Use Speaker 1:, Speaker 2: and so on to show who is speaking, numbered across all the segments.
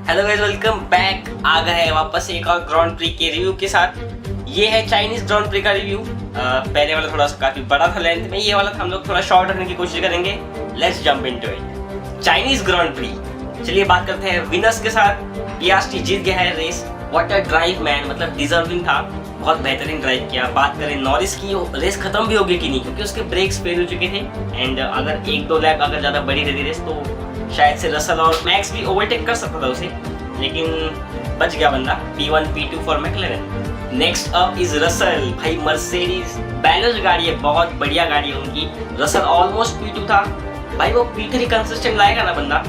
Speaker 1: Hello guys, welcome back. आ गए हैं वापस एक और ग्रांड प्री के रिव्यू के साथ। ये है चाइनीज ग्रांड प्री का रिव्यू। पहले वाला थोड़ा सा काफी बड़ा था लेंथ में, ये वाला हम लोग थोड़ा शॉर्ट रखने की कोशिश करेंगे। Let's jump into it. Chinese grand pre, चलिए बात करते हैं विनर्स के साथ। पियास्ट्री जीत गया है race. What a drive man, मतलब डिजर्विंग था, बहुत बेहतरीन ड्राइव किया। बात करें नॉरिस की, रेस खत्म भी हो गई कि नहीं, क्योंकि उसके ब्रेक्स फेल हो चुके थे। एंड अगर एक दो लैप अगर ज्यादा बड़ी रहती रेस तो शायद से रसल और मैक्स भी ओवरटेक कर सकता था उसे, लेकिन बच गया बंदा। P1 P2 for McLaren. Next up is Russell. भाई मर्सिडीज बैलेंस्ड गाड़ी है, बहुत बढ़िया गाड़ी है उनकी। रसल ऑलमोस्ट P2 था, भाई वो P3 कंसिस्टेंट लाएगा ना बंदा।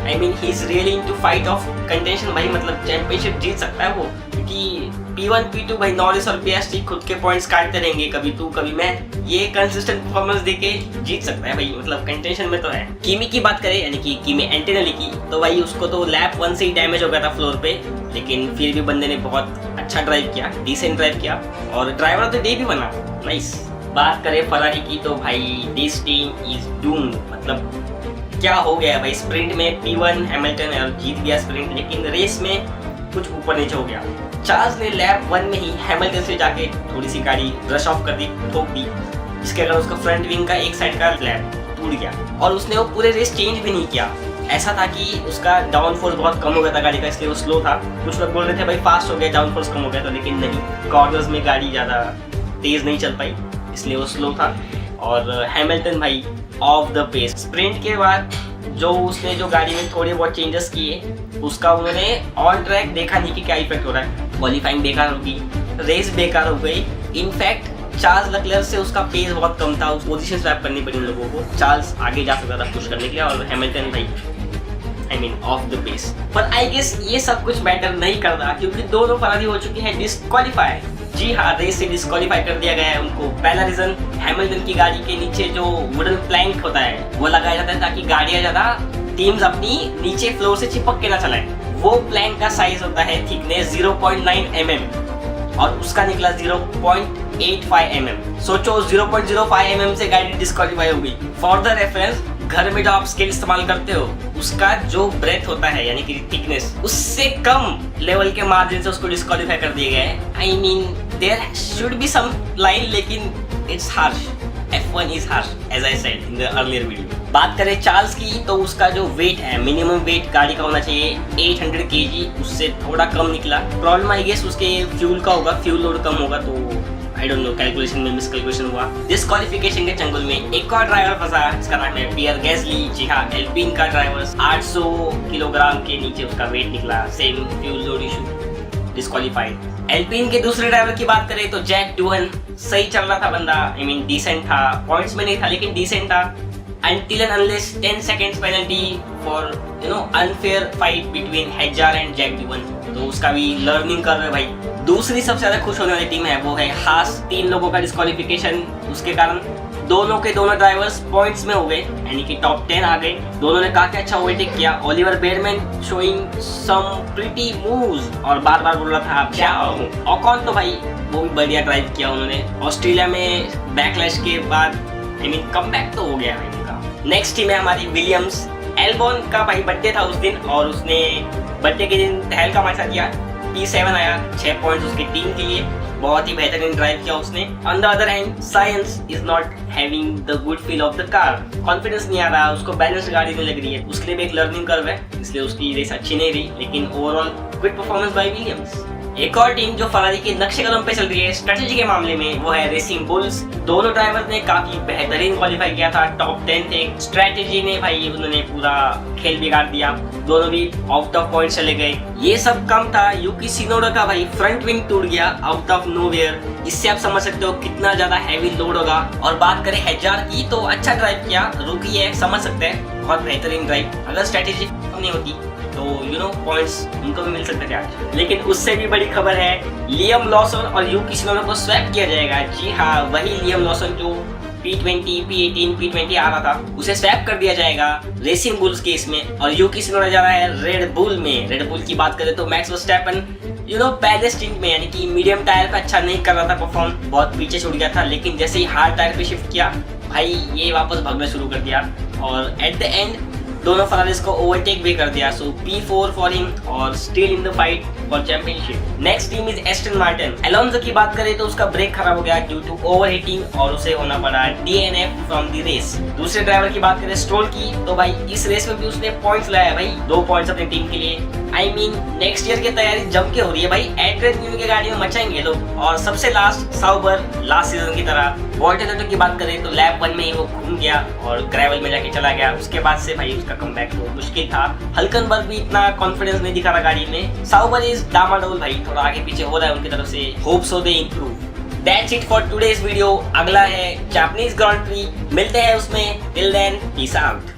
Speaker 1: I mean he is really into fight of contention भाई, मतलब चैंपियनशिप जीत सकता है वो, क्योंकि P1 P2 भाई नॉरिस और पियास्ट्री खुद के पॉइंट्स काटते रहेंगे, कभी तू कभी मैं। ये कंसिस्टेंट परफॉर्मेंस देके जीत सकता है भाई, मतलब कंटेंशन में तो है। कीमी की बात करें, यानी कि कीमी एंटेनेली की, तो भाई उसको तो लैप 1 से ही डैमेज हो गया था फ्लोर पे, लेकिन फिर भी बंदे ने बहुत अच्छा ड्राइव किया, डिसेंट ड्राइव किया और ड्राइवर ऑफ द डे भी बना। नाइस। बात करें फरारी की, तो भाई दिस टीम इज डूम्ड, मतलब क्या हो गया भाई। स्प्रिंट में P1 हैमिल्टन और जीत गया स्प्रिंट, लेकिन रेस में कुछ ऊपर नीचे हो गया। चार्ल्स ने लैप 1 में ही हैमिल्टन से जाके थोड़ी सी गाड़ी ब्रश ऑफ कर दी, ठोक दी, जिसके कारण उसका फ्रंट विंग का एक साइड का लैप टूट गया और उसने वो पूरे रेस चेंज भी नहीं किया। ऐसा था कि उसका डाउन फोर्स बहुत कम हो गया था गाड़ी का, इसलिए वो स्लो था। कुछ लोग बोल रहे थे भाई फास्ट हो गया, डाउन फोर्स कम हो गया, तो लेकिन नहीं, कॉर्नर्स में गाड़ी ज़्यादा तेज नहीं चल पाई, इसलिए वो स्लो था। और हैमिल्टन भाई ऑफ द पेस। स्प्रिंट के बाद उसने जो गाड़ी में थोड़े बहुत चेंजेस किए, उसका उन्होंने ऑन ट्रैक देखा नहीं कि क्या इफेक्ट हो रहा है। क्वालिफाइंग बेकार हो गई, रेस बेकार हो गई। इनफैक्ट चार्ल्स लक्लेयर से उसका पेस बहुत कम था, उस पोजीशन स्वैप करनी पड़ी उन लोगों को। चार्ल्स आगे जा सकता था पुश करने के लिए, और हैमिल्टन भाई I mean off the pace. पर आई गेस ये सब कुछ मैटर नहीं करता, क्योंकि दोनों फरारी हो चुकी है डिस्क्वालीफाई। जी हाँ, रेस से डिस्क्वालीफाई कर दिया गया है उनको। पहला रीजन, हैमिल्टन की गाड़ी के नीचे जो वुडन प्लैंक होता है वो लगाया जाता है ताकि गाड़ियां ज्यादा टीम्स अपनी नीचे फ्लोर से चिपक के ना चलाएं। वो प्लैंक का साइज होता है थिकनेस 0.9 mm और उसका निकला 0.85 mm। सोचो 0.05 mm से गाड़ी डिस्क्वालीफाई हो गई। फॉर द रेफरेंस, घर में जो आप स्केल इस्तेमाल करते हो उसका जो ब्रेथ होता है यानी कि थिकनेस, उससे कम लेवल के मार्जिन से उसको डिस्क्वालीफाई कर दिया गया है। I mean there should be some line, लेकिन it's harsh. F1 is harsh, as I said in the earlier video। बात करें चार्ल्स की, तो उसका जो वेट है, मिनिमम वेट गाड़ी का होना चाहिए 800 kg, उससे थोड़ा कम निकला। प्रॉब्लम आई गेस उसके फ्यूल का होगा, फ्यूल लोड कम होगा, तो आई डोंट नो, कैलकुलेशन में मिसकैलकुलेशन हुआ। डिस्क्वालिफिकेशन के चंगुल में एक और ड्राइवर फंसा, जिसका नाम है पियर गैस्ली। जी हाँ, एल्पिन का ड्राइवर, 800 किलोग्राम के नीचे उसका वेट निकला, same fuel load issue, disqualified. Alpine के दूसरे ड्राइवर की बात करें तो जैक डूहन, सही चल रहा था बंदा, आई मीन डिसेंट था, पॉइंट्स में नहीं था लेकिन डिसेंट था। Until and unless 10 seconds penalty for unfair fight between Hedjar and Jack Doohan, तो उसका भी लर्निंग कर रहे हैं भाई। दूसरी सबसे ज्यादा खुश होने वाली टीम है वो है हास। 3 लोगों का डिस्क्वालिफिकेशन, उसके कारण दोनों के दोनों ड्राइवर्स पॉइंट्स में हो गए, यानी कि टॉप 10 आ गए। दोनों ने काफी अच्छा ओवरटेक किया। Oliver Bearman showing some pretty moves और बार बार बोल रहा था आप क्या हो। ऑकॉन तो भाई वो भी बढ़िया ड्राइव किया उन्होंने। ऑस्ट्रेलिया में बैकलैश के बाद आई मीन कमबैक तो हो गया है उनका। नेक्स्ट टीम है हमारी विलियम्स। एल्बॉन का भाई बर्थडे था उस दिन और उसने बर्थडे के दिन तहलका मचा दिया। P7 आया, 6 पॉइंट्स उसकी टीम के लिए, बहुत ही बेहतरीन ड्राइव किया उसने। On the other hand, science is not having the good feel of the car, confidence नहीं आ रहा, उसको बैलेंस गाड़ी नहीं लग रही है, उसके लिए भी एक लर्निंग कर्व है, इसलिए उसकी रेस अच्छी नहीं रही, लेकिन overall good performance by Williams. एक और टीम जो फरारी के नक्शे कदम पे चल रही है स्ट्रेटेजी के मामले में, वो है रेसिंग बुल्स। दोनों ड्राइवर ने काफी बेहतरीन क्वालिफाई किया था, टॉप 10 थे। स्ट्रेटेजी ने भाई उन्होंने पूरा खेल बिगाड़ दिया, दोनों भी आउट ऑफ पॉइंट चले गए। ये सब कम था, यूकी सिनोडा का भाई फ्रंट विंग टूट गया आउट ऑफ नोवेयर। इससे आप समझ सकते हो कितना ज्यादा हैवी लोड होगा। और बात करें हेजार की, तो अच्छा ड्राइव किया, रुकी है, समझ सकते हैं, बहुत बेहतरीन ड्राइव। अगर स्ट्रेटेजी नहीं होती तो पॉइंट्स उनको भी मिल सकते थे आज। लेकिन उससे भी बड़ी खबर है, लियम लॉसन और यूकी सिनोडा को स्वैप किया जाएगा। जी हाँ, वही लियम लॉसन जो P20, P18, P20 आ रहा था, उसे स्वैप कर दिया जाएगा रेसिंग बुल्स के इसमें, और यूकी सिनोडा जा रहा है रेड बुल में। रेड बुल की बात करें तो मैक्स वर्स्टैपन पहले स्टिंट में यानी कि मीडियम टायर पे अच्छा नहीं कर रहा था परफॉर्म, बहुत पीछे छूट गया था, लेकिन जैसे ही हार्ड टायर पे शिफ्ट किया भाई ये वापस भागना शुरू कर दिया और एट द एंड दोनों फरारीज को ओवरटेक भी कर दिया। सो P4 फॉर हिम और still in the fight for championship. Next team is Aston Martin. Alonso की बात करें तो उसका ब्रेक खराब हो गया ड्यू टू ओवरहीटिंग और उसे होना पड़ा DNF फ्रॉम द रेस। दूसरे ड्राइवर की बात करें स्ट्रोल की, तो भाई इस रेस में भी उसने पॉइंट्स लाया भाई, 2 पॉइंट्स अपनी टीम के लिए। आई मीन नेक्स्ट ईयर की तैयारी जम के हो रही है भाई, एड्रियन न्यूवी की गाड़ी में मचाएंगे लोग। और सबसे लास्ट साउबर, लास्ट सीजन की तरह वॉल्टर की बात करें तो लैप 1 में ही वो घूम गया और ग्रेवल में जाके चला गया। उसके बाद से भाई उसका कमबैक तो मुश्किल था। हल्कनबर्ग भी इतना कॉन्फिडेंस नहीं दिखा रहा गाड़ी में। साउबर इज डामाडोल भाई, थोड़ा आगे पीछे हो रहा है उनकी तरफ से। Hope so they improve. That's it for today's video। अगला है जापानीज ग्रांड प्री, मिलते हैं उसमें। Till then peace out.